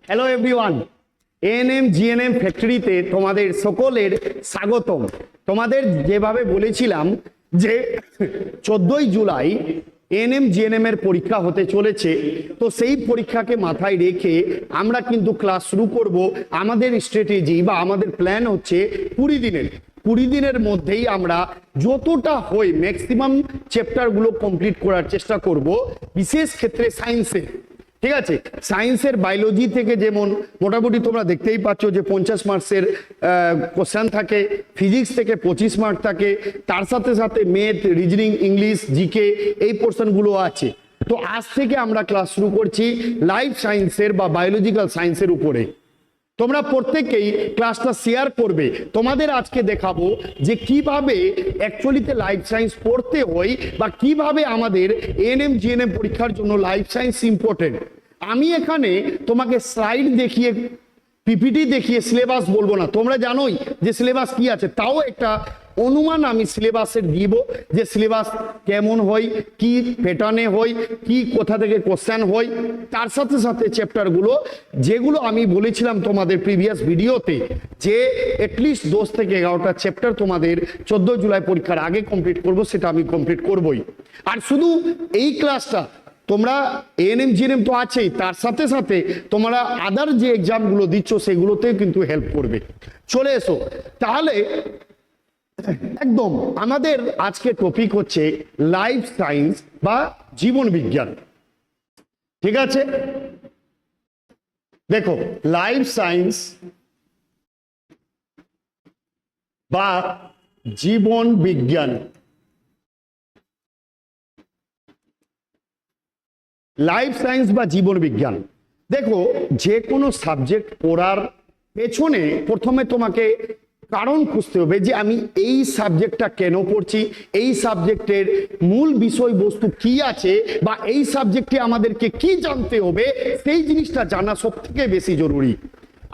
Hello everyone, ANM GNM ফ্যাক্টরিতে তোমাদের সকলের স্বাগতম। তোমাদের যেভাবে বলেছিলাম যে 14ই জুলাই এএনএম জিএনএম এর পরীক্ষা হতে চলেছে, তো সেই পরীক্ষাকে মাথায় রেখে আমরা কিন্তু ক্লাস শুরু করব। আমাদের স্ট্র্যাটেজি বা আমাদের প্ল্যান হচ্ছে 20 দিনের মধ্যেই আমরা যতটা হয় ম্যাক্সিমাম চ্যাপ্টারগুলো কমপ্লিট করার চেষ্টা করব, বিশেষ ক্ষেত্রে সায়েন্সের। ঠিক আছে, সায়েন্সের বায়োলজি থেকে যেমন মোটামুটি তোমরা দেখতেই পাচ্ছ যে 50 মার্কসের কোশ্চেন থাকে, ফিজিক্স থেকে 25 মার্ক থাকে, তার সাথে সাথে ম্যাথ, রিজনিং, ইংলিশ, জিকে এই পোর্শনগুলো আছে। তো আজ থেকে আমরা ক্লাস শুরু করছি লাইফ সায়েন্সের বা বায়োলজিক্যাল সায়েন্সের উপরে। তোমরা প্রত্যেকেই ক্লাসটা শেয়ার করবে। তোমাদের আজকে দেখাবো যে কিভাবে অ্যাকচুয়ালিতে লাইফ সায়েন্স পড়তে হয় বা কিভাবে আমাদের এএনএম জিএনএম পরীক্ষার জন্য লাইফ সায়েন্স ইম্পর্টেন্ট। আমি এখানে তোমাকে স্লাইড দেখিয়ে, পিপিটি দেখিয়ে সিলেবাস বলবো না, তোমরা জানোই যে সিলেবাস কি আছে, তাও একটা অনুমান আমি সিলেবাসের দিব যে সিলেবাস কেমন হয়, কি প্যাটার্নে হয়, কি কোথা থেকে কোশ্চেন হয়, তার সাথে সাথে চ্যাপ্টারগুলো যেগুলো আমি বলেছিলাম তোমাদের প্রিভিয়াস ভিডিওতে যে অ্যাটলিস্ট 10 থেকে 11টা চ্যাপ্টার তোমাদের 14 জুলাই পরীক্ষার আগে কমপ্লিট করব, সেটা আমি কমপ্লিট করবই। আর শুধু এই ক্লাসটা তোমরা এএনএম জিএনএম তো আছেই, তার সাথে সাথে তোমরা আদার যে এক্সামগুলো দিচ্ছ সেগুলোতেও কিন্তু হেল্প করবে। চলে এসো তাহলে। একদম আমাদের আজকে টপিক হচ্ছে লাইফ সায়েন্স বা জীবন বিজ্ঞান। ঠিক আছে, দেখো লাইফ সায়েন্স বা জীবন বিজ্ঞান, লাইফ সায়েন্স বা জীবন বিজ্ঞান। দেখো, যে কোনো সাবজেক্ট পড়ার পেছনে প্রথমে তোমাকে কারণ খুঁজতে হবে যে আমি এই সাবজেক্টটা কেন পড়ছি, এই সাবজেক্টের মূল বিষয়বস্তু কি আছে বা এই সাবজেক্টে আমাদেরকে কি জানতে হবে, সেই জিনিসটা জানা সব থেকে বেশি জরুরি।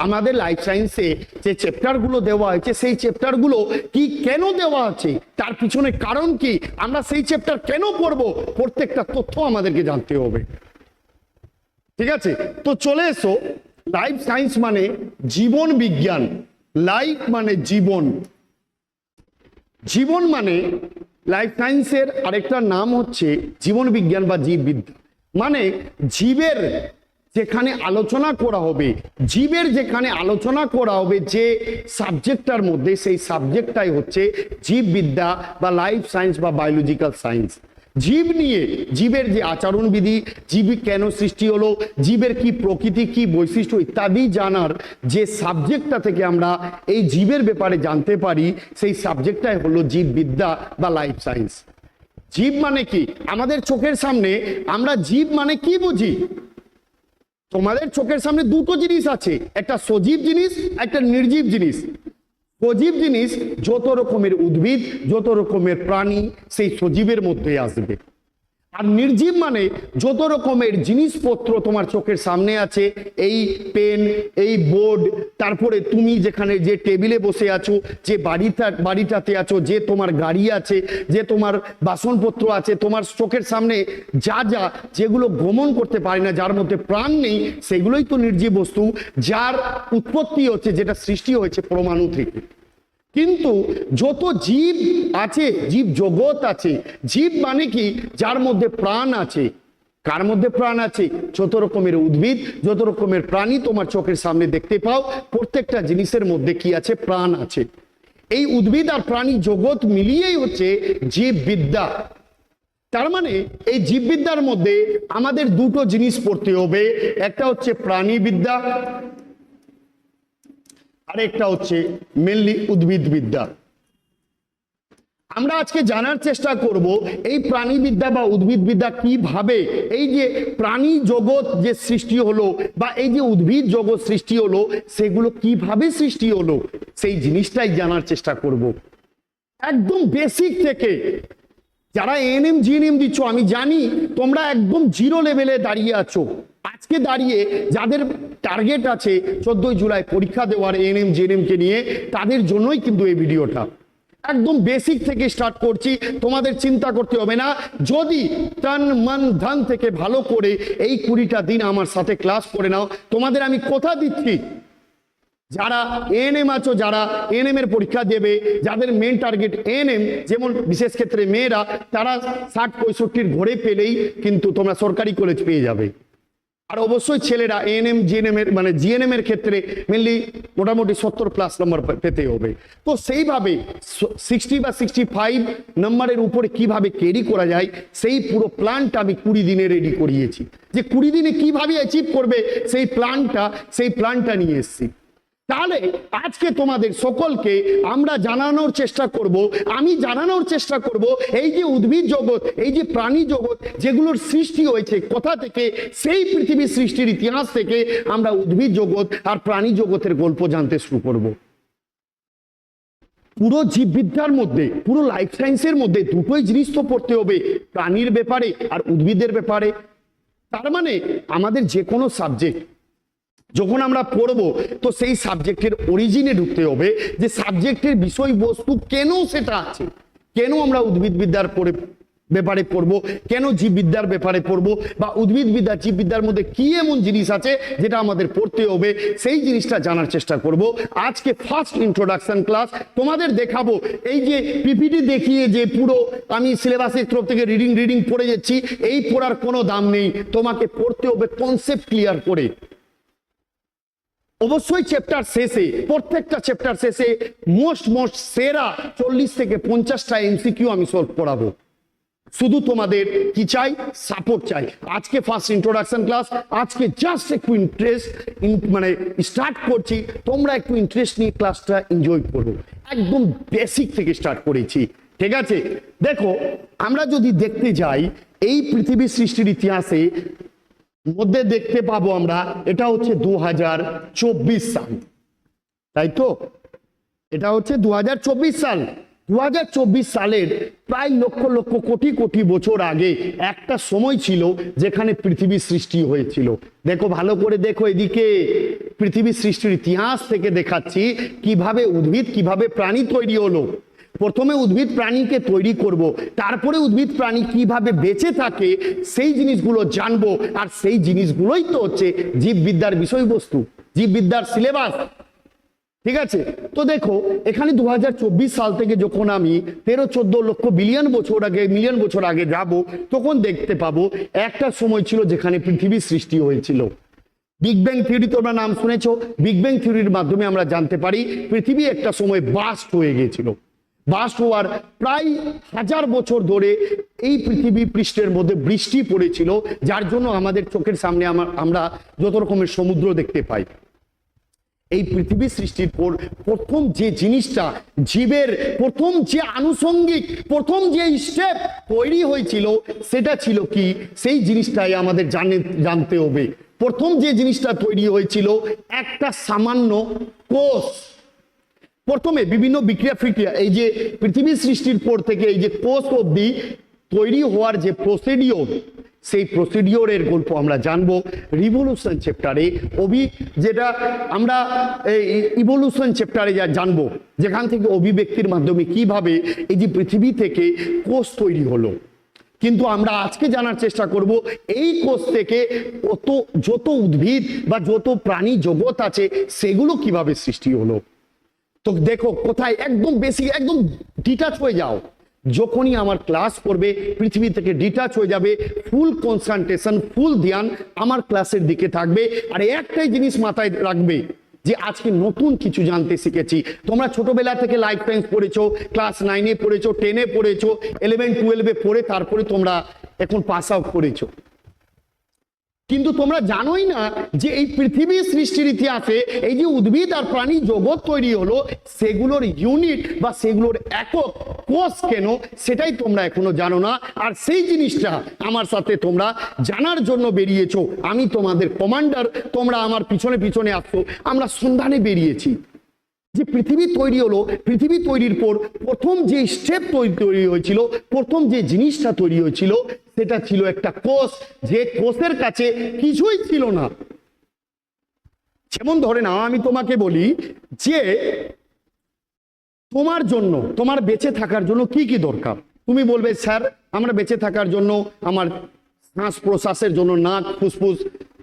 আমাদের লাইফ সায়েন্সে যে চ্যাপ্টারগুলো দেওয়া হয়েছে সেই চ্যাপ্টারগুলো কি কেন দেওয়া আছে, তার পিছনে কারণ কি, আমরা সেই চ্যাপ্টার কেন পড়বো, প্রত্যেকটা তথ্য আমাদেরকে জানতে হবে। ঠিক আছে, তো চলে এসো। লাইফ সায়েন্স মানে জীবন বিজ্ঞান, লাইফ মানে জীবন, জীবন মানে লাইফ সায়েন্সের আরেকটা নাম হচ্ছে জীবন বিজ্ঞান বা জীববিদ্যা। মানে জীবের যেখানে আলোচনা করা হবে, জীবের যেখানে আলোচনা করা হবে যে সাবজেক্টটার মধ্যে, সেই সাবজেক্টটাই হচ্ছে জীববিদ্যা বা লাইফ সায়েন্স বা বায়োলজিক্যাল সায়েন্স। জীব নিয়ে, জীবের যে আচরণবিধি, জীব কেন সৃষ্টি হলো, জীবের কি প্রকৃতি, কি বৈশিষ্ট্য ইত্যাদি জানার যে সাবজেক্টটা থেকে আমরা এই জীবের ব্যাপারে জানতে পারি, সেই সাবজেক্টটাই হলো জীববিদ্যা বা লাইফ সায়েন্স। জীব মানে কি, আমাদের চোখের সামনে আমরা জীব মানে কি বুঝি? তোমাদের চোখের সামনে দুটো জিনিস আছে, একটা সজীব জিনিস, একটা নির্জীব জিনিস। সজীব জিনিস যত রকমের উদ্ভিদ, যত রকমের প্রাণী, সেই সজীবের মধ্যে আসবে। আর নির্জীব মানে যত রকমের জিনিসপত্র তোমার চোখের সামনে আছে, এই পেন, এই বোর্ড, তারপরে তুমি যেখানে যে টেবিলে বসে আছো, যে বাড়িটাতে আছো, যে তোমার গাড়ি আছে, যে তোমার বাসনপত্র আছে, তোমার চোখের সামনে যেগুলো গমন করতে পারে না, যার মধ্যে প্রাণ নেই, সেগুলোই তো নির্জীব বস্তু, যার উৎপত্তি হচ্ছে, যেটা সৃষ্টি হয়েছে পরমাণু থেকে। কিন্তু যত জীব আছে, জীব জগৎ আছে, জীব মানে কি, যার মধ্যে প্রাণ আছে। কার মধ্যে প্রাণ আছে? যত রকমের উদ্ভিদ, যত রকমের প্রাণী তোমার চোখের সামনে দেখতে পাও, প্রত্যেকটা জিনিসের মধ্যে কি আছে? প্রাণ আছে। এই উদ্ভিদ আর প্রাণী জগৎ মিলিয়েই হচ্ছে জীববিদ্যা। তার মানে এই জীববিদ্যার মধ্যে আমাদের দুটো জিনিস পড়তে হবে, একটা হচ্ছে প্রাণীবিদ্যা, আরেকটা হচ্ছে মেনলি উদ্ভিদবিদ্যা। আমরা আজকে জানার চেষ্টা করব এই প্রাণীবিদ্যা বা উদ্ভিদবিদ্যা কিভাবে এই যে প্রাণী জগৎ যে সৃষ্টি হলো বা এই যে উদ্ভিদ জগৎ সৃষ্টি হলো, সেগুলো কিভাবে সৃষ্টি হলো, সেই জিনিসটাই জানার চেষ্টা করব একদম বেসিক থেকে। যারা এএনএম জিএনএম দিচ্ছ, আমি জানি তোমরা একদম জিরো লেভেলে দাঁড়িয়ে আছো। আজকে দাঁড়িয়ে যাদের টার্গেট আছে 14 জুলাই পরীক্ষা দেওয়ার এএনএম জিএনএম কে নিয়ে, তাদের জন্যই কিন্তু এই ভিডিওটা। একদম বেসিক থেকে স্টার্ট করছি, তোমাদের চিন্তা করতে হবে না। যদি তন মন ধন থেকে ভালো করে এই 20টা দিন আমার সাথে ক্লাস করে নাও, তোমাদের আমি কথা দিচ্ছি, যারা এএনএম আছো, যারা এএনএম এর পরীক্ষা দেবে, যাদের মেন টার্গেট এএনএম, যেমন বিশেষ ক্ষেত্রে মেয়েরা, তারা 60-65 ঘরে পেলেই কিন্তু তোমরা সরকারি কলেজ পেয়ে যাবে। আর অবশ্যই ছেলেরা এএনএম জিএনএম এর মানে জিএনএম এর ক্ষেত্রে মেনলি মোটামুটি 70+ নম্বর পেতে হবে। তো সেইভাবে 60 বা 65 নম্বরের উপরে কিভাবে ক্যারি করা যায়, সেই পুরো প্ল্যানটা আমি 20 দিনে রেডি করিয়েছি। যে 20 দিনে কিভাবে অ্যাচিভ করবে সেই প্ল্যানটা নিয়ে এসেছি। তাহলে আজকে তোমাদের সকলকে আমরা জানানোর চেষ্টা করব, আমি জানানোর চেষ্টা করব, এই যে উদ্ভিদ জগৎ, এই যে প্রাণী জগৎ যেগুলোর সৃষ্টি হয়েছে কোথা থেকে, সেই পৃথিবীর সৃষ্টির ইতিহাস থেকে আমরা উদ্ভিদ জগৎ আর প্রাণী জগতের গল্প জানতে শুরু করব। পুরো জীববিদ্যার মধ্যে, পুরো লাইফ সায়েন্সের মধ্যে দুটোই জিনিস তো পড়তে হবে, প্রাণীর ব্যাপারে আর উদ্ভিদের ব্যাপারে। তার মানে আমাদের যে কোনো সাবজেক্ট যখন আমরা পড়বো, তো সেই সাবজেক্টের অরিজিনে ঢুকতে হবে, যে সাবজেক্টের বিষয়বস্তু কেন সেটা আছে, কেন আমরা উদ্ভিদবিদ্যার ব্যাপারে পড়বো, কেন জীববিদ্যার ব্যাপারে পড়বো, বা উদ্ভিদবিদ্যা জীববিদ্যার মধ্যে কি এমন জিনিস আছে যেটা আমাদের পড়তে হবে, সেই জিনিসটা জানার চেষ্টা করব। আজকে ফার্স্ট ইন্ট্রোডাকশন ক্লাস তোমাদের দেখাবো। এই যে পিপিটি দেখিয়ে যে পুরো আমি সিলেবাসের তরফ থেকে রিডিং পড়ে যাচ্ছি, এই পড়ার কোনো দাম নেই, তোমাকে পড়তে হবে কনসেপ্ট ক্লিয়ার করে। অবশ্যই চ্যাপ্টার শেষে, প্রত্যেকটা চ্যাপ্টার শেষে মোস্ট সেরা 40 থেকে 50টা এমসিকিউ আমি সলভ করাবো। শুধু তোমাদের কি চাই? সাপোর্ট চাই। আজকে ফার্স্ট ইন্ট্রোডাকশন ক্লাস, আজকে জাস্ট একটু মানে স্টার্ট করছি, তোমরা একটু ইন্টারেস্ট নিয়ে ক্লাসটা এনজয় করো। একদম বেসিক থেকে স্টার্ট করেছি, ঠিক আছে? দেখো, আমরা যদি দেখতে যাই এই পৃথিবীর সৃষ্টির ইতিহাসে মধ্যে দেখতে পাবো আমরা, এটা হচ্ছে 2024 সাল, তাই তো? এটা হচ্ছে 2024 সাল। 2024 সালের প্রায় লক্ষ কোটি বছর আগে একটা সময় ছিল যেখানে পৃথিবীর সৃষ্টি হয়েছিল। দেখো, ভালো করে দেখো, এদিকে পৃথিবীর সৃষ্টির ইতিহাস থেকে দেখাচ্ছি কিভাবে উদ্ভিদ, কিভাবে প্রাণী তৈরি হলো। প্রথমে উদ্ভিদ প্রাণীকে তৈরি করব, তারপরে উদ্ভিদ প্রাণী কিভাবে বেঁচে থাকে সেই জিনিসগুলো জানবো, আর সেই জিনিসগুলোই তো হচ্ছে জীববিদ্যার বিষয়বস্তু, জীববিদ্যার সিলেবাস, ঠিক আছে? তো দেখো, এখানে 2024 সাল থেকে যখন আমি 13-14 লক্ষ মিলিয়ন বছর আগে যাব, তখন দেখতে পাবো একটা সময় ছিল যেখানে পৃথিবীর সৃষ্টি হয়েছিল। বিগ ব্যাং থিওরি তোমরা নাম শুনেছো। বিগ ব্যাং থিওরির মাধ্যমে আমরা জানতে পারি পৃথিবী একটা সময় বাস্ট হয়ে গিয়েছিল। বাস্ট হওয়ার প্রায় 1000 বছর ধরে এই পৃথিবী পৃষ্ঠের মধ্যে বৃষ্টি পড়েছিল, যার জন্য আমাদের চোখের সামনে আমরা যত রকমের সমুদ্র দেখতে পাই। এই পৃথিবী সৃষ্টির পর প্রথম যে জিনিসটা, জীবের প্রথম যে আনুষঙ্গিক প্রথম যে স্টেপ তৈরি হয়েছিল, সেটা ছিল কি? সেই জিনিসটাই আমাদের জানতে হবে। প্রথম যে জিনিসটা তৈরি হয়েছিল একটা সামান্য কোষ। প্রথমে বিভিন্ন বিক্রিয়া, এই যে পৃথিবী সৃষ্টির পর থেকে এই যে কোষ অবধি তৈরি হওয়ার যে প্রসিডিওর, সেই প্রসিডিওরের গল্প আমরা জানবো রিভলিউশন চ্যাপ্টারে। যেটা আমরা ইভলিউশন চ্যাপ্টারে জানবো, যেখান থেকে অভিব্যক্তির মাধ্যমে কিভাবে এই যে পৃথিবী থেকে কোষ তৈরি হলো। কিন্তু আমরা আজকে জানার চেষ্টা করব এই কোষ থেকে যত উদ্ভিদ বা যত প্রাণী জগৎ আছে সেগুলো কিভাবে সৃষ্টি হলো। তো দেখো, কোথায় একদম বেসিক, একদম ডিটাচ হয়ে যাও। যখনই আমার ক্লাস করবে পৃথিবী থেকে ডিটাচ হয়ে যাবে, ফুল কনসেন্ট্রেশন, ফুল ধ্যান আমার ক্লাসের দিকে থাকবে। আর একটাই জিনিস মাথায় রাখবে, যে আজকে নতুন কিছু জানতে শিখেছি। তোমরা ছোটবেলা থেকে লাইফ সায়েন্স পড়েছো, ক্লাস 9-এ পড়েছো, 10-এ পড়েছো, 11-12-এ পড়ে তারপরে তোমরা এখন পাস আউট করেছো, কিন্তু তোমরা জানোই না যে এই পৃথিবীর সৃষ্টির ইতিহাসে এই যে উদ্ভিদ আর প্রাণী জগৎ তৈরি হলো, সেগুলোর ইউনিট বা সেগুলোর একক কোষ কেন, সেটাই তোমরা এখনো জানো না। আর সেই জিনিসটা আমার সাথে তোমরা জানার জন্য বেরিয়েছো। আমি তোমাদের কমান্ডার, তোমরা আমার পিছনে আসছো। আমরা সন্ধানে বেরিয়েছি যে পৃথিবী তৈরি হলো, পৃথিবী তৈরির পর প্রথম যে স্টেপ তৈরি হয়েছিল, প্রথম যে জিনিসটা তৈরি হয়েছিল, সেটা ছিল একটা কোষ। যে কোষের কাছে কিছুই ছিল না। যেমন ধরে নাও, আমি তোমাকে বলি যে তোমার জন্য, তোমার বেঁচে থাকার জন্য কি কি দরকার? তুমি বলবে স্যার আমরা বেঁচে থাকার জন্য আমার শ্বাস প্রশ্বাসের জন্য নাক, ফুসফুস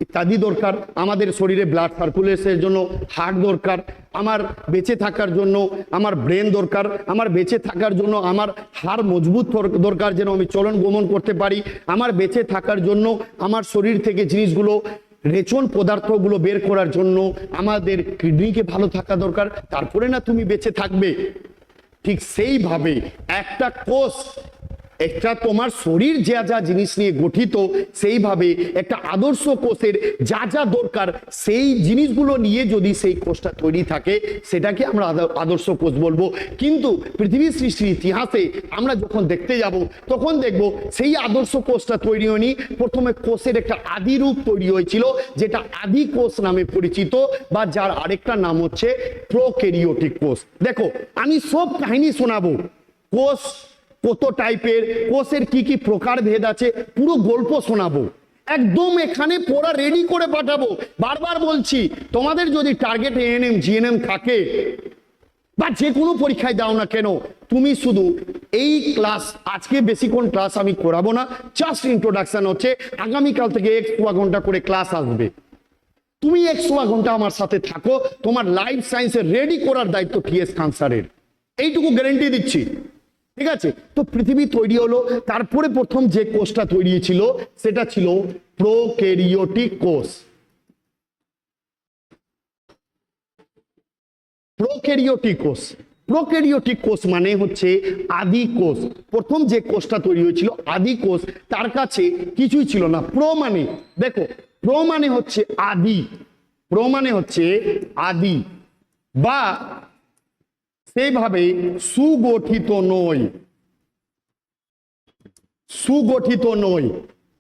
ইত্যাদি দরকার, আমাদের শরীরে ব্লাড সার্কুলেশনের জন্য হার্ট দরকার, আমার বেঁচে থাকার জন্য আমার ব্রেন দরকার, আমার বেঁচে থাকার জন্য আমার হাড় মজবুত দরকার যেন আমি চলন গমন করতে পারি, আমার বেঁচে থাকার জন্য আমার শরীর থেকে জিনিসগুলো রেচন পদার্থগুলো বের করার জন্য আমাদের কিডনিকে ভালো থাকা দরকার, তারপরে না তুমি বেঁচে থাকবে। ঠিক সেইভাবে একটা কোষ, একটা তোমার শরীর যা যা জিনিস নিয়ে গঠিত, সেইভাবে একটা আদর্শ কোষের যা যা দরকার সেই জিনিসগুলো নিয়ে যদি সেই কোষটা তৈরি থাকে সেটাকে আমরা আদর্শ কোষ বলবো। কিন্তু পৃথিবীর সৃষ্টির ইতিহাসে আমরা যখন দেখতে যাব তখন দেখব সেই আদর্শ কোষটা তৈরি হয়নি, প্রথমে কোষের একটা আদি রূপ তৈরি হয়েছিল যেটা আদি কোষ নামে পরিচিত, বা যার আরেকটা নাম হচ্ছে প্রোক্যারিওটিক কোষ। দেখো আমি সব কাহিনী শোনাবো, কোষ কত টাইপের, কোষের কি কি প্রকার ভেদ আছে, পুরো গল্প শোনাবো, একদম এখানে পড়া রেডি করে পাঠাবো। বারবার বলছি তোমাদের যদি টার্গেট এএনএম জিএনএম থাকে বা যে কোনো পরীক্ষায় দাও না কেন, তুমি শুধু এই ক্লাস, আজকে বেশিক্ষণ ক্লাস আমি করাবো না, জাস্ট ইন্ট্রোডাকশন হচ্ছে, আগামীকাল থেকে 1 ঘন্টা করে ক্লাস আসবে, তুমি 1 ঘন্টা আমার সাথে থাকো, তোমার লাইফ সায়েন্সে রেডি করার দায়িত্ব টিএস খান স্যারের, এইটুকু গ্যারান্টি দিচ্ছি। ঠিক আছে? তো পৃথিবী তৈরি হলো, তারপরে প্রথম যে কোষটা তৈরি ছিল সেটা ছিল প্রোক্যারিওটিক কোষ। প্রোক্যারিওটিক কোষ, প্রোক্যারিওটিক কোষ মানে হচ্ছে আদি কোষ। প্রথম যে কোষটা তৈরি হয়েছিল আদি কোষ, তার কাছে কিছুই ছিল না। প্রো মানে, দেখো প্রো মানে হচ্ছে আদি, প্রো মানে হচ্ছে আদি, বা সেইভাবে সুগঠিত নয়, সুগঠিত নয়।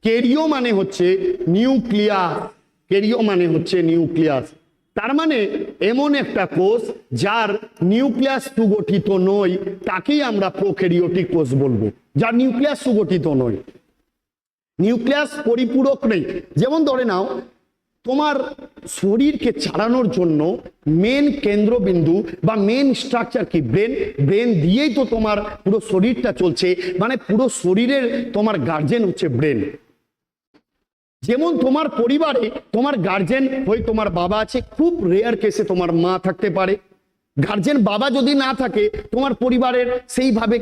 ক্যারিও মানে হচ্ছে নিউক্লিয়াস, ক্যারিও মানে হচ্ছে নিউক্লিয়াস, তার মানে এমন একটা কোষ যার নিউক্লিয়াস সুগঠিত নয় তাকেই আমরা প্রোক্যারিওটিক কোষ বলবো, যার নিউক্লিয়াস সুগঠিত নয়, নিউক্লিয়াস পরিপূরক নেই। যেমন ধরে নাও তোমার শরীরকে চালানোর জন্য মেন কেন্দ্রবিন্দু বা মেন স্ট্রাকচার কি? ব্রেন। ব্রেন দিয়েই তো তোমার পুরো শরীরটা চলছে, মানে পুরো শরীরের তোমার গার্জেন হচ্ছে ব্রেন। যেমন তোমার পরিবারে তোমার গার্জেন হয় তোমার বাবা আছে, খুব রেয়ার কেসে তোমার মা থাকতে পারে। গার্জেন বাবা যদি না থাকে তোমার পরিবারের সেইভাবে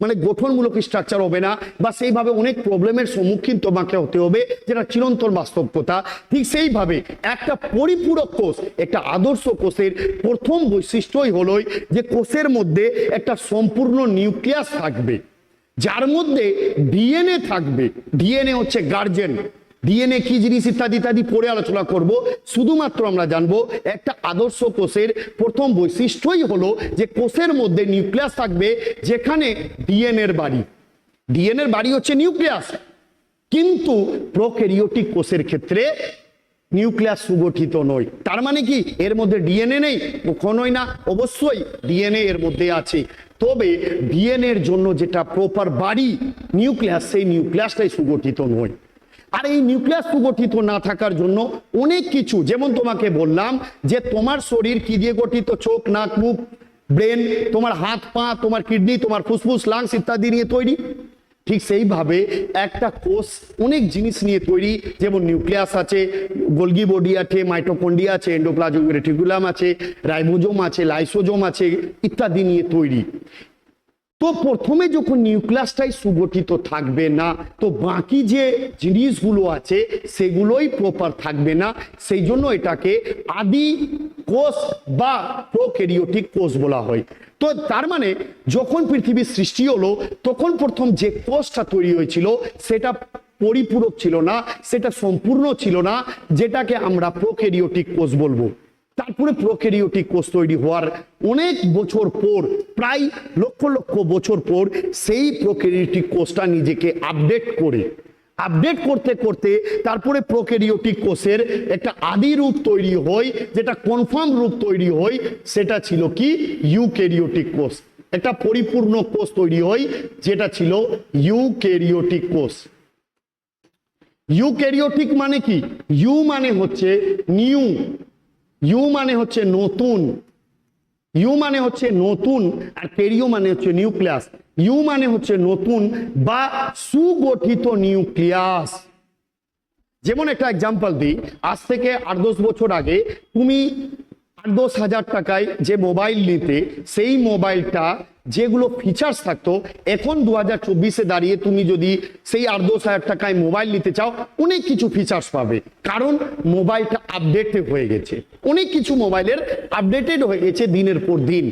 মানে গঠনমূলক স্ট্রাকচার হবে না, বা সেইভাবে অনেক প্রবলেমের সম্মুখীন তোমাকে হতে হবে, যেটা চিরন্তন বাস্তবতা। ঠিক সেইভাবে একটা পরিপূরক কোষ, একটা আদর্শ কোষের প্রথম বৈশিষ্ট্যই হলো যে কোষের মধ্যে একটা সম্পূর্ণ নিউক্লিয়াস থাকবে, যার মধ্যে ডিএনএ থাকবে। ডিএনএ হচ্ছে গার্জেন, ডিএনএ কি জিনিস ইত্যাদি ইত্যাদি পরে আলোচনা করব। শুধুমাত্র আমরা জানবো একটা আদর্শ কোষের প্রথম বৈশিষ্ট্যই হলো যে কোষের মধ্যে নিউক্লিয়াস থাকবে, যেখানে ডিএনএর বাড়ি, ডিএনএর বাড়ি হচ্ছে নিউক্লিয়াস। কিন্তু প্রোক্যারিওটিক কোষের ক্ষেত্রে নিউক্লিয়াস সুগঠিত নয়। তার মানে কি এর মধ্যে ডিএনএ নেই? কখনোই না, অবশ্যই ডিএনএ এর মধ্যে আছে, তবে ডিএনএ এর জন্য যেটা প্রপার বাড়ি নিউক্লিয়াস, সেই নিউক্লিয়াসটাই সুগঠিত নয়। আর এই নিউক্লিয়াস সুগঠিত না থাকার জন্য অনেক কিছু, যেমন তোমাকে বললাম যে তোমার শরীর কি দিয়ে গঠিত, চোখ, নাক, মুখ, ব্রেন, তোমার হাত পা, তোমার কিডনি, তোমার ফুসফুস, লাংস ইত্যাদি নিয়ে তৈরি। ঠিক সেইভাবে একটা কোষ অনেক জিনিস নিয়ে তৈরি, যেমন নিউক্লিয়াস আছে, গোলগি বডি আছে, মাইটোকন্ড্রিয়া আছে, এন্ডোপ্লাজমিক রেটিকুলাম আছে, রাইবোজোম আছে, লাইসোজোম আছে ইত্যাদি নিয়ে তৈরি। তো প্রথমে যখন নিউক্লিয়াসটাই সুগঠিত থাকবে না, তো বাকি যে জিনিসগুলো আছে সেগুলোই প্রপার থাকবে না, সেই জন্য এটাকে আদি কোষ বা প্রোক্যারিওটিক কোষ বলা হয়। তো তার মানে যখন পৃথিবীর সৃষ্টি হলো তখন প্রথম যে কোষটা তৈরি হয়েছিল সেটা পরিপূরক ছিল না, সেটা সম্পূর্ণ ছিল না, যেটাকে আমরা প্রোক্যারিওটিক কোষ বলবো। তারপরে প্রোক্যারিওটিক কোষ তৈরি হওয়ার অনেক বছর পর, প্রায় লক্ষ লক্ষ বছর পর, সেই প্রোক্যারিওটিক কোষটা নিজেকে আপডেট করতে করতে তারপরে প্রোক্যারিওটিক কোষের একটা আদি রূপ তৈরি হয়, যেটা কনফার্ম রূপ তৈরি হয়, সেটা ছিল কি? ইউক্যারিওটিক কোষ। একটা পরিপূর্ণ কোষ তৈরি হয় যেটা ছিল ইউক্যারিওটিক কোষ। ইউক্যারিওটিক মানে কি? ইউ মানে হচ্ছে নিউ, ইউ মানে হচ্ছে নতুন, ইউ মানে হচ্ছে নতুন, আর কেরিও মানে হচ্ছে নিউক্লিয়াস। ইউ মানে হচ্ছে নতুন বা সুগঠিত নিউক্লিয়াস। যেমন একটা এক্সাম্পল দিই, আজ থেকে 8-10 বছর আগে তুমি 8-10 হাজার টাকায় যে মোবাইল নিতে, সেই মোবাইলটা যেগুলো ফিচার্স থাকতো, এখন 2024-এ দাঁড়িয়ে তুমি যদি সেই 8-10 হাজার টাকায় মোবাইল নিতে চাও, অনেক কিছু ফিচার্স পাবে, কারণ মোবাইলটা আপডেটেড হয়ে গেছে। অনেক কিছু মোবাইলের আপডেটেড হয়ে গেছে দিনের পর দিন।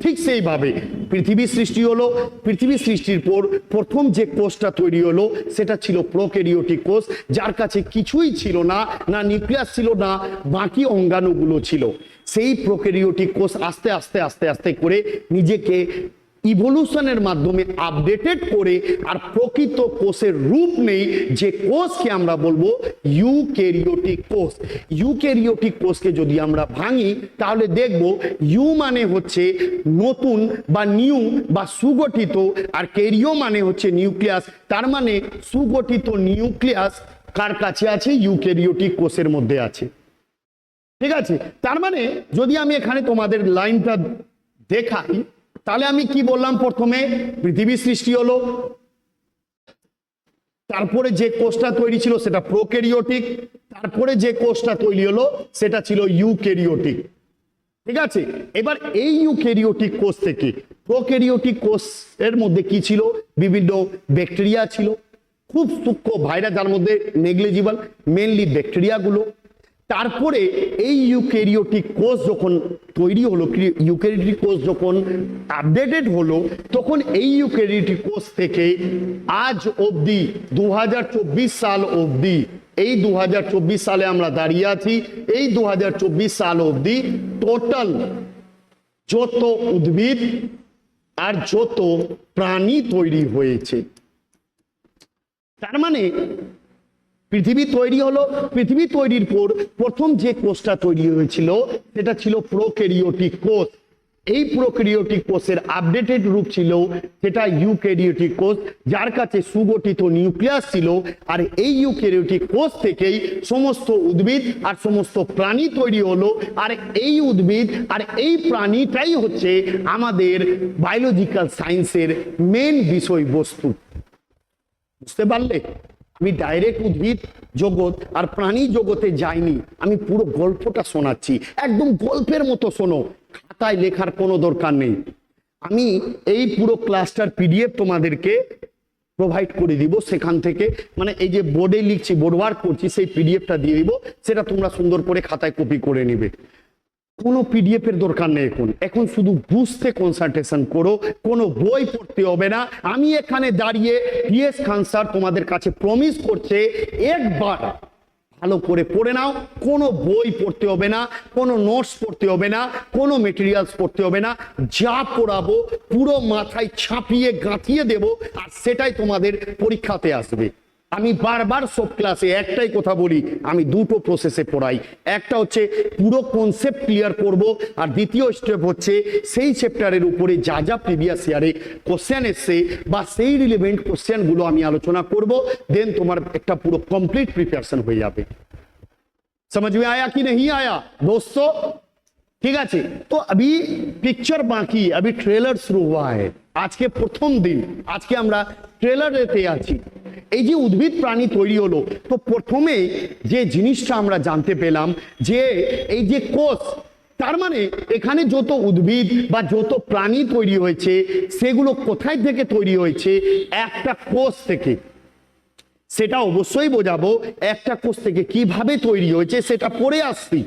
ঠিক সেইভাবে পৃথিবী সৃষ্টি হলো। পৃথিবী সৃষ্টির পর প্রথম যে কোষটা তৈরি হলো সেটা ছিল প্রোক্যারিওটিক কোষ, যার কাছে কিছুই ছিল না, না নিউক্লিয়াস ছিল, না বাকি অঙ্গাণুগুলো ছিল। সেই প্রোক্যারিওটিক কোষ আস্তে আস্তে আস্তে আস্তে করে নিজেকে ইভলিউশনের মাধ্যমে আপডেটেড করে আর প্রকৃত কোষের রূপ নেই, যে কোষকে আমরা বলবো ইউক্যারিওটিক কোষ। ইউক্যারিওটিক কোষকে যদি আমরা ভাঙি তাহলে দেখব ইউ মানে হচ্ছে নতুন বা নিউ বা সুগঠিত, আর ক্যারিও মানে হচ্ছে নিউক্লিয়াস। তার মানে সুগঠিত নিউক্লিয়াস কার কাছে আছে? ইউক্যারিওটিক কোষের মধ্যে আছে। ঠিক আছে, তার মানে যদি আমি এখানে তোমাদের লাইনটা দেখাই, তাহলে আমি কি বললাম? প্রথমে পৃথিবী সৃষ্টি হলো, তারপরে যে কোষটা তৈরি ছিল সেটা প্রোক্যারিওটিক, তারপরে যে কোষটা তৈরি হলো সেটা ছিল ইউক্যারিওটিক। ঠিক আছে, এবার এই ইউক্যারিওটিক কোষ থেকে প্রোক্যারিওটিক কোষের মধ্যে কি ছিল? বিভিন্ন ব্যাকটেরিয়া ছিল, খুব সূক্ষ্ম ভাইরাস, যার মধ্যে নেগলিজিবল মেনলি ব্যাকটেরিয়াগুলো। তারপরে এই ইউক্যারিওটিক কোষ যখন তৈরি হলো, ইউক্যারিওটিক কোষ যখন আপডেটেড হলো, তখন এই ইউক্যারিওটিক কোষ থেকে আজ অবধি 2024 সাল অবধি, এই 2024 সালে আমরা দাঁড়িয়ে আছি, এই 2024 সাল অবধি টোটাল যত উদ্ভিদ আর যত প্রাণী তৈরি হয়েছে। তার মানে পৃথিবী তৈরি হলো, পৃথিবী তৈরির পর প্রথম যে কোষটা তৈরি হয়েছিল সেটা ছিল প্রোক্যারিওটিক কোষ। এই প্রোক্যারিওটিক কোষের আপডেটেড রূপ ছিল সেটা ইউক্যারিওটিক কোষ, যার কাছে সুগঠিত নিউক্লিয়াস ছিল। আর এই ইউক্যারিওটিক কোষ থেকেই সমস্ত উদ্ভিদ আর সমস্ত প্রাণী তৈরি হলো। আর এই উদ্ভিদ আর এই প্রাণীটাই হচ্ছে আমাদের বায়োলজিক্যাল সায়েন্সের মেন বিষয়বস্তু। বুঝতে পারলে? আমি ডাইরেক্ট উদ্ভিদ জগৎ আর প্রাণী জগতে যাইনি, আমি পুরো গল্পটা শোনাচ্ছি, একদম গল্পের মতো শোনো, খাতায় লেখার কোনো দরকার নেই। আমি এই পুরো ক্লাসটার পিডিএফ তোমাদেরকে প্রোভাইড করে দিব, সেখান থেকে মানে এই যে বোর্ডে লিখছি, বোর্ড ওয়ার্ক করছি, সেই পিডিএফটা দিয়ে দিব, সেটা তোমরা সুন্দর করে খাতায় কপি করে নেবে। কোনো পিডিএফ এর দরকার নেই, এখন শুধু বুঝতে কনসেন্ট্রেশন করো, কোনো বই পড়তে হবে না। আমি এখানে দাঁড়িয়ে পিএস খান স্যার তোমাদের কাছে প্রমিস করছে, একবার ভালো করে পড়ে নাও, কোনো বই পড়তে হবে না, কোনো নোটস পড়তে হবে না, কোনো মেটেরিয়ালস পড়তে হবে না, যা পড়াবো পুরো মাথায় ছাপিয়ে গাঁথিয়ে দেব, আর সেটাই তোমাদের পরীক্ষাতে আসবে। আমি বারবার সব ক্লাসে একটাই কথা বলি, আমি দুটো প্রসেসে পড়াই, একটা হচ্ছে পুরো কনসেপ্ট ক্লিয়ার করব, আর দ্বিতীয় স্টেপ হচ্ছে সেই চ্যাপ্টারের উপরে যা যা প্রিভিয়াস ইয়ারে কোশ্চেন এসছে বা সেই রিলেভেন্ট কোশ্চেনগুলো আমি আলোচনা করব, দেন তোমার একটা পুরো কমপ্লিট প্রিপারেশন হয়ে যাবে। समझ में आया कि नहीं आया दोस्तों? ঠিক আছে, তো अभी পিকচার বাকি, अभी ট্রেলার শুরু हुआ है। আজকে প্রথম দিন, আজকে আমরা ট্রেলারেতে আছি। এই যে উদ্ভিদ প্রাণী তৈরি হলো, তো প্রথমে যে জিনিসটা আমরা জানতে পেলাম যে এই যে কোষ, তার মানে এখানে যত উদ্ভিদ বা যত প্রাণী তৈরি হয়েছে সেগুলো কোথায় থেকে তৈরি হয়েছে? একটা কোষ থেকে। সেটা অবশ্যই বোঝাবো, একটা কোষ থেকে কিভাবে তৈরি হয়েছে সেটা পরে আসছি,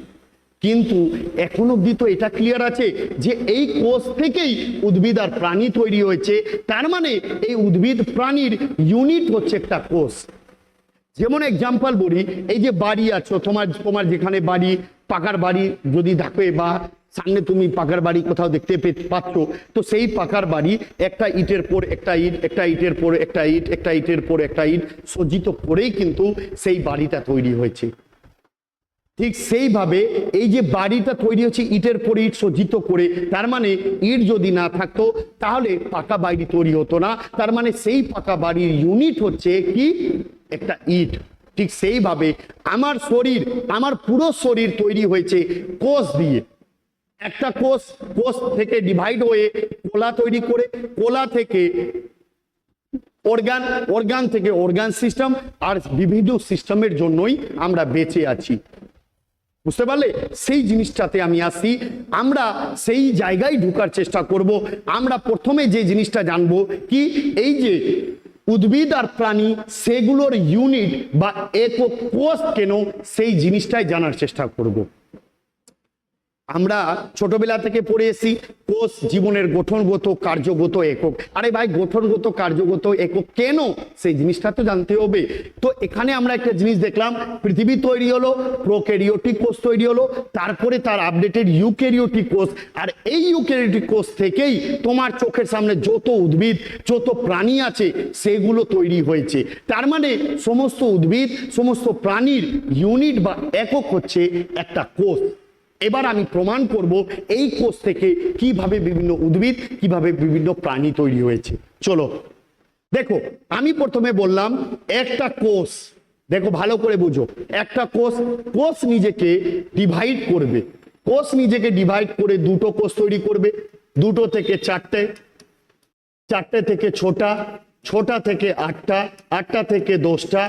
কিন্তু এখন অবধি তো এটা ক্লিয়ার আছে যে এই কোষ থেকেই উদ্ভিদ আর প্রাণী তৈরি হয়েছে। তার মানে এই উদ্ভিদ প্রাণীর ইউনিট হচ্ছে একটা কোষ। যেমন এক্সাম্পল বলি, এই যে বাড়ি আছো, তোমার যেখানে বাড়ি, পাকার বাড়ি যদি দেখো বা সামনে তুমি পাকার বাড়ি কোথাও দেখতে পাচ্ছ, তো সেই পাকার বাড়ি একটা ইটের পর একটা ইট, একটা ইটের পর একটা ইট, একটা ইটের পর একটা ইট সজ্জিত করেই কিন্তু সেই বাড়িটা তৈরি হয়েছে। ঠিক সেইভাবে এই যে বাড়িটা তৈরি হচ্ছে ইটের পর ইট সজ্জিত করে, তার মানে ইট যদি না থাকতো তাহলে পাকা বাড়ি তৈরি হতো না। তার মানে সেই পাকা বাড়ির ইউনিট হচ্ছে কি? একটা ইট। ঠিক সেইভাবে আমার শরীর, আমার পুরো শরীর তৈরি হয়েছে কোষ দিয়ে। একটা কোষ, কোষ থেকে ডিভাইড হয়ে কোলা তৈরি করে, কোলা থেকে অর্গান, অর্গান থেকে অর্গান সিস্টেম, আর বিভিন্ন সিস্টেমের জন্যই আমরা বেঁচে আছি। বুঝতে পারলে? সেই জিনিসটাতে আমি আসি, আমরা সেই জায়গায় ঢোকার চেষ্টা করব। আমরা প্রথমে যে জিনিসটা জানবো কি, এই যে উদ্ভিদ আর প্রাণী সেগুলোর ইউনিট বা একক কোষ কেন, সেই জিনিসটাই জানার চেষ্টা করব। আমরা ছোটবেলা থেকে পড়ে এসেছি কোষ জীবনের গঠনগত কার্যগত একক। আরে ভাই, গঠনগত কার্যগত একক কেন, সেই জিনিসটা তো জানতে হবে। তো এখানে আমরা একটা জিনিস দেখলাম, পৃথিবী তৈরি হলো, প্রোক্যারিওটিক কোষ তৈরি হলো, তারপরে তার আপডেটেড ইউক্যারিওটিক কোষ, আর এই ইউক্যারিওটিক কোষ থেকেই তোমার চোখের সামনে যত উদ্ভিদ, যত প্রাণী আছে সেগুলো তৈরি হয়েছে। তার মানে সমস্ত উদ্ভিদ, সমস্ত প্রাণীর ইউনিট বা একক হচ্ছে একটা কোষ। এবার আমি প্রমাণ করব এই কোষ থেকে কিভাবে বিভিন্ন উদ্ভিদ, কিভাবে বিভিন্ন প্রাণী তৈরি হয়েছে। চলো দেখো, আমি প্রথমে বললাম একটা কোষ, দেখো ভালো করে বুঝো, একটা কোষ, কোষ নিজেকে ডিভাইড করবে, কোষ নিজেকে ডিভাইড করে দুটো কোষ তৈরি করবে, দুটো থেকে চারটে, চারটে থেকে ছোটা, ছোটা থেকে আটটা, আটটা থেকে 10টা।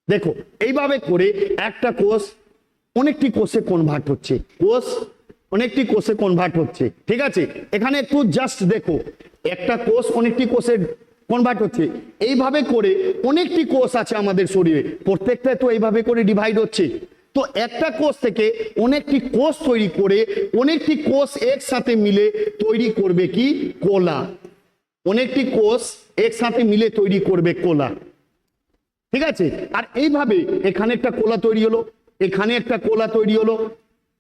দেখো এইভাবে করে একটা কোষ অনেকটি কোষে কনভার্ট হচ্ছে, কোষ অনেকটি কোষে কনভার্ট হচ্ছে। ঠিক আছে, এখানে একটু জাস্ট দেখো, একটা কোষ অনেকটি কোষে কনভার্ট হচ্ছে। এইভাবে করে অনেকটি কোষ আছে আমাদের শরীরে, প্রত্যেকটা তো এইভাবে করে ডিভাইড হচ্ছে। তো একটা কোষ থেকে অনেকটি কোষ তৈরি করে, অনেকটি কোষ একসাথে মিলে তৈরি করবে কি, কোলা। অনেকটি কোষ একসাথে মিলে তৈরি করবে কোলা। ঠিক আছে, আর এইভাবে এখানে একটা কোলা তৈরি হলো, এখানে একটা কোলা তৈরি হলো,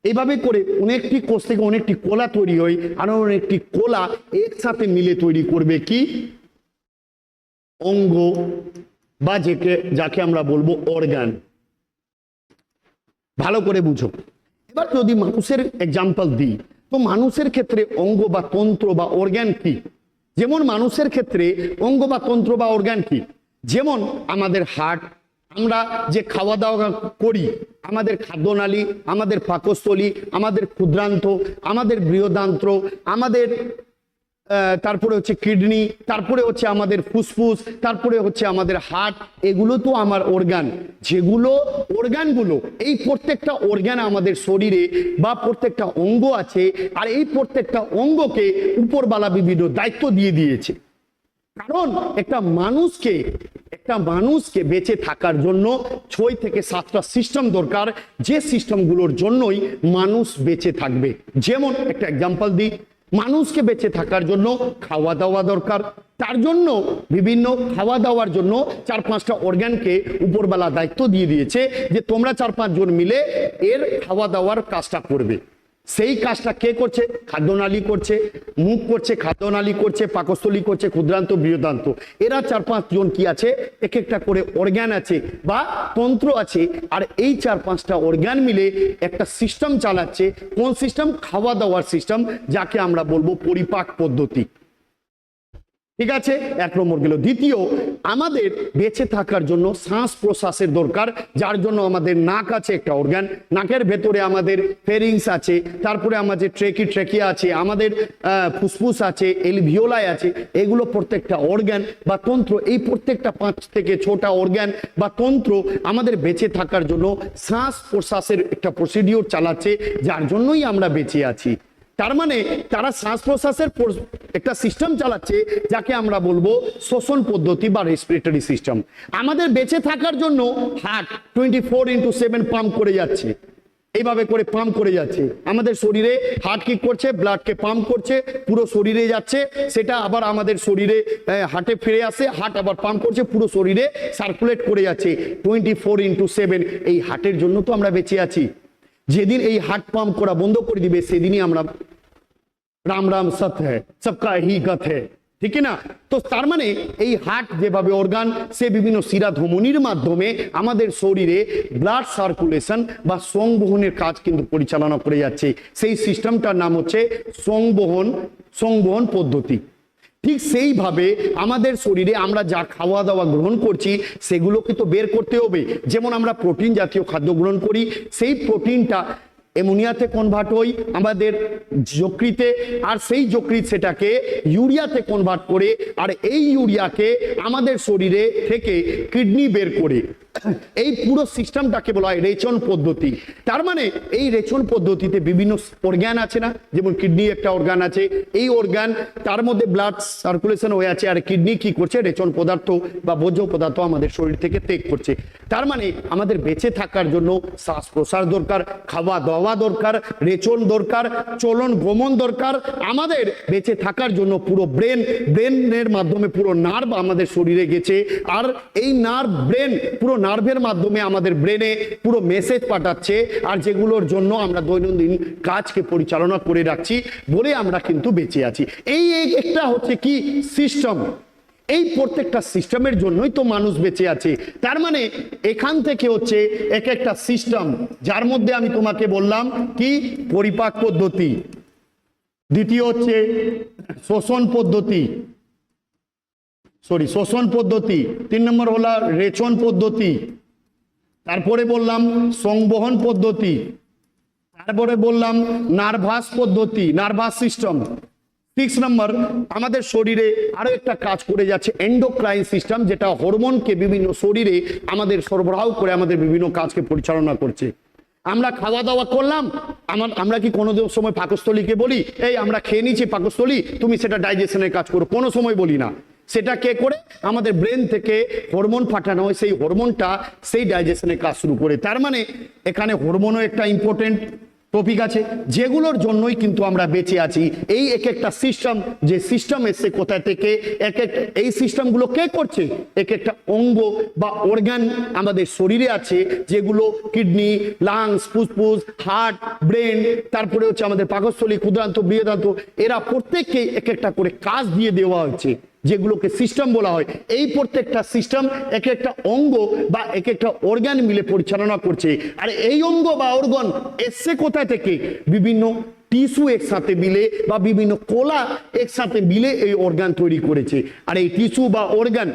এইভাবে করে অনেকটি কোষ থেকে অনেকটি কোলা তৈরি হয়, আর অনেকটি কোলা একসাথে মিলে তৈরি করবে কি, অঙ্গ, বা যাকে আমরা বলবো অর্গান। ভালো করে বুঝো। এবার যদি মানুষের এক্সাম্পল দিই, তো মানুষের ক্ষেত্রে অঙ্গ বা তন্ত্র বা অর্গান কি? যেমন মানুষের ক্ষেত্রে অঙ্গ বা তন্ত্র বা অর্গান কি, যেমন আমাদের হার্ট, আমরা যে খাওয়া দাওয়া করি, আমাদের খাদ্যনালী, আমাদের পাকস্থলী, আমাদের ক্ষুদ্রান্ত, আমাদের বৃহদান্ত্র, আমাদের তারপরে হচ্ছে কিডনি, তারপরে হচ্ছে আমাদের ফুসফুস, তারপরে হচ্ছে আমাদের হার্ট, এগুলো তো আমার অর্গান। যেগুলো অর্গানগুলো, এই প্রত্যেকটা অর্গান আমাদের শরীরে বা প্রত্যেকটা অঙ্গ আছে, আর এই প্রত্যেকটা অঙ্গকে উপরবালা বিভিন্ন দায়িত্ব দিয়ে দিয়েছে। কারণ একটা মানুষকে বেঁচে থাকার জন্য 6 থেকে 7টা সিস্টেম দরকার, যে সিস্টেমগুলোর জন্যই মানুষ বেঁচে থাকবে। যেমন একটা এক্সাম্পল দিই, মানুষকে বেঁচে থাকার জন্য খাওয়া দাওয়া দরকার, তার জন্য বিভিন্ন খাওয়া দাওয়ার জন্য 4-5টা অর্গানকে উপরবেলা দায়িত্ব দিয়ে দিয়েছে যে তোমরা 4-5 জন মিলে এর খাওয়া দাওয়ার কাজটা করবে। সেই কাজটা কে করছে? খাদ্যনালী করছে, মুখ করছে, খাদ্যনালী করছে, পাকস্থলী করছে, ক্ষুদ্রান্ত, বৃহদান্ত। এরা 4-5 জন কি আছে, এক একটা করে অর্গান আছে বা তন্ত্র আছে, আর এই 4-5টা অর্গান মিলে একটা সিস্টেম চালাচ্ছে। কোন সিস্টেম? খাওয়া দাওয়ার সিস্টেম, যাকে আমরা বলবো পরিপাক পদ্ধতি। ঠিক আছে, 1 নম্বর গেল। দ্বিতীয়, আমাদের বেঁচে থাকার জন্য শ্বাস প্রশ্বাসের দরকার, যার জন্য আমাদের নাক আছে, একটা অর্গান। নাকের ভেতরে আমাদের ফেরিংস আছে, তারপরে আমাদের ট্রেকিয়া আছে, আমাদের ফুসফুস আছে, এলভিওলাই আছে। এগুলো প্রত্যেকটা অর্গান বা তন্ত্র। এই প্রত্যেকটা 5 থেকে 6টা অর্গান বা তন্ত্র আমাদের বেঁচে থাকার জন্য শ্বাস প্রশ্বাসের একটা প্রসিডিওর চালাচ্ছে, যার জন্যই আমরা বেঁচে আছি। তার মানে তারা শ্বাস প্রশ্বাসের একটা সিস্টেম চালাচ্ছে, যাকে আমরা বলবো শ্বসন পদ্ধতি বা রেসপিরেটরি সিস্টেম। আমাদের বেঁচে থাকার জন্য হার্ট 24/7 পাম্প করে যাচ্ছে, এইভাবে করে পাম্প করে যাচ্ছে। আমাদের শরীরে হার্ট কি করছে? ব্লাডকে পাম্প করছে, পুরো শরীরে যাচ্ছে, সেটা আবার আমাদের শরীরে হার্টে ফিরে আসে, হার্ট আবার পাম্প করছে, পুরো শরীরে সার্কুলেট করে যাচ্ছে 24/7। এই হার্টের জন্য তো আমরা বেঁচে আছি। যেদিন এই হার্ট পাম্প করা বন্ধ করে দিবে, সেদিনই আমরা রাম রাম সত হ্যায় সবকা হি গত হ্যায়, ঠিক না? তো তার মানে এই হার্ট যেভাবে অর্গান, সে বিভিন্ন শিরা ধমনির মাধ্যমে আমাদের শরীরে ব্লাড সার্কুলেশন বা সংবহনের কাজ কিন্তু পরিচালনা করে যাচ্ছে। সেই সিস্টেমটার নাম হচ্ছে সংবহন পদ্ধতি। ঠিক সেইভাবে আমাদের শরীরে আমরা যা খাওয়া দাওয়া গ্রহণ করছি সেগুলোকে তো বের করতে হবে। যেমন আমরা প্রোটিন জাতীয় খাদ্য গ্রহণ করি, সেই প্রোটিনটা অ্যামোনিয়াতে কনভার্ট হই আমাদের যকৃতে, আর সেই যকৃৎ সেটাকে ইউরিয়াতে কনভার্ট করে, আর এই ইউরিয়াকে আমাদের শরীরে থেকে কিডনি বের করে। এই পুরো সিস্টেমটাকে বলা হয় রেচন পদ্ধতি। তার মানে এই রেচন পদ্ধতিতে বিভিন্ন অর্গান আছে না, যেমন কিডনি একটা অর্গান আছে, এই অর্গান তার মধ্যে ব্লাড সার্কুলেশন হয়ে আছে, আর কিডনি কি করছে, রেচন পদার্থ বা বর্জ্য পদার্থ আমাদের শরীর থেকে ত্যাগ করছে। তার মানে আমাদের বেঁচে থাকার জন্য শ্বাস প্রশ্বাস দরকার, খাওয়া দাওয়া দরকার, রেচন দরকার, চলন গমন দরকার। আমাদের বেঁচে থাকার জন্য পুরো ব্রেনের মাধ্যমে পুরো নার্ভ আমাদের শরীরে গেছে, আর এই নার্ভ ব্রেন পুরো নার্ভের মাধ্যমে আমাদের ব্রেনে পুরো মেসেজ পাঠাচ্ছে, আর যেগুলোর জন্য আমরা দৈনন্দিন কাজকে পরিচালনা করে রাখছি বলে আমরা কিন্তু বেঁচে আছি। এই একটা হচ্ছে কি সিস্টেম, এই প্রত্যেকটা সিস্টেমের জন্যই তো মানুষ বেঁচে আছে। তার মানে এখান থেকে হচ্ছে এক একটা সিস্টেম, যার মধ্যে আমি তোমাকে বললাম কি পরিপাক পদ্ধতি, দ্বিতীয় হচ্ছে শোষণ পদ্ধতি, শোষণ পদ্ধতি, 3 নম্বর হলো রেচন পদ্ধতি, তারপরে বললাম সংবহন পদ্ধতি, তারপরে বললাম নার্ভাস পদ্ধতি, নার্ভাস সিস্টেম। 6 নম্বর আমাদের শরীরে আরো একটা কাজ করে যাচ্ছে এন্ডোক্রাইন সিস্টেম, যেটা হরমোনকে বিভিন্ন শরীরে আমাদের সরবরাহ করে আমাদের বিভিন্ন কাজকে পরিচালনা করছে। আমরা খাওয়া দাওয়া করলাম, আমরা কি কোনো সময় পাকস্থলীকে বলি এই আমরা খেয়ে নিচ্ছি পাকস্থলী, তুমি সেটা ডাইজেশনের কাজ করো? কোনো সময় বলি না। সেটা কে করে? আমাদের ব্রেন থেকে হরমোন পাঠানো হয়, সেই হরমোনটা সেই ডাইজেশনের কাজ শুরু করে। তার মানে এখানে হরমোনও একটা ইম্পর্টেন্ট টপিক আছে, যেগুলোর জন্যই কিন্তু আমরা বেঁচে আছি। এই এক একটা সিস্টেম, যে সিস্টেম এসছে কোথায় থেকে, এই সিস্টেমগুলো কে করছে? এক একটা অঙ্গ বা অর্গান আমাদের শরীরে আছে, যেগুলো কিডনি, লাংস, ফুসফুস, হার্ট, ব্রেন, তারপরে হচ্ছে আমাদের পাকস্থলী, ক্ষুদ্রান্ত, বৃহদান্ত, এরা প্রত্যেককে এক একটা করে কাজ দিয়ে দেওয়া হচ্ছে, যেগুলোকে সিস্টেম বলা হয়। এই প্রত্যেকটা সিস্টেম এক একটা অঙ্গ বা এক একটা অর্গান মিলে পরিচালনা করছে। আর এই অঙ্গ বা অর্গান এসছে কোথায় থেকে? বিভিন্ন টিস্যু একসাথে মিলে বা বিভিন্ন কোলা একসাথে মিলে এই অর্গান তৈরি করেছে। আর এই টিস্যু বা অর্গান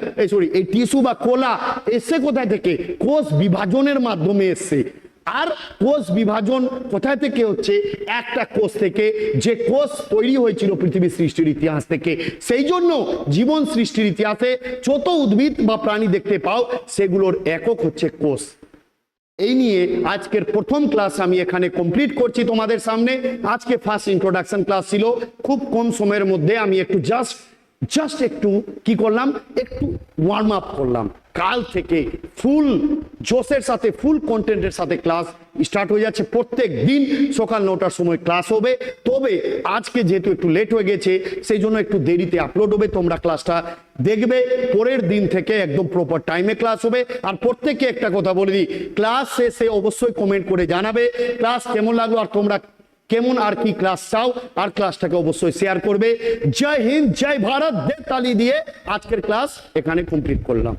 এই টিস্যু বা কোলা এসছে কোথায় থেকে? কোষ বিভাজনের মাধ্যমে এসছে। আর কোষ বিভাজন কোথায় থেকে হচ্ছে? একটা কোষ থেকে, যে কোষ তৈরি হয়েছিল পৃথিবী সৃষ্টির ইতিহাস থেকে। সেই জন্য জীবন সৃষ্টির ইতিহাসে যত উদ্ভিদ বা প্রাণী দেখতে পাও সেগুলোর একক হচ্ছে কোষ। এই নিয়ে আজকের প্রথম ক্লাস আমি এখানে কমপ্লিট করছি তোমাদের সামনে। আজকে ফার্স্ট ইন্ট্রোডাকশন ক্লাস ছিল, খুব কম সময়ের মধ্যে আমি একটু জাস্ট একটু কি করলাম, একটু ওয়ার্ম আপ করলাম। কাল থেকে ফুল জোশের সাথে, ফুল কন্টেন্টের সাথে ক্লাস স্টার্ট হয়ে যাচ্ছে। প্রত্যেক দিন সকাল 9টার সময় ক্লাস হবে। তবে আজকে যেহেতু একটু লেট হয়ে গেছে, সেই জন্য একটু দেরিতে আপলোড হবে। তোমরা ক্লাসটা দেখবে, পরের দিন থেকে একদম প্রপার টাইমে ক্লাস হবে। আর প্রত্যেককে একটা কথা বলে দিই, ক্লাস শেষে অবশ্যই কমেন্ট করে জানাবে ক্লাস কেমন লাগলো, আর তোমরা কেমন আর কি ক্লাস চাও, আর ক্লাসটাকে অবশ্যই শেয়ার করবে। জয় হিন্দ, জয় ভারত, দেব তালি দিয়ে আজকের ক্লাস এখানে কমপ্লিট করলাম।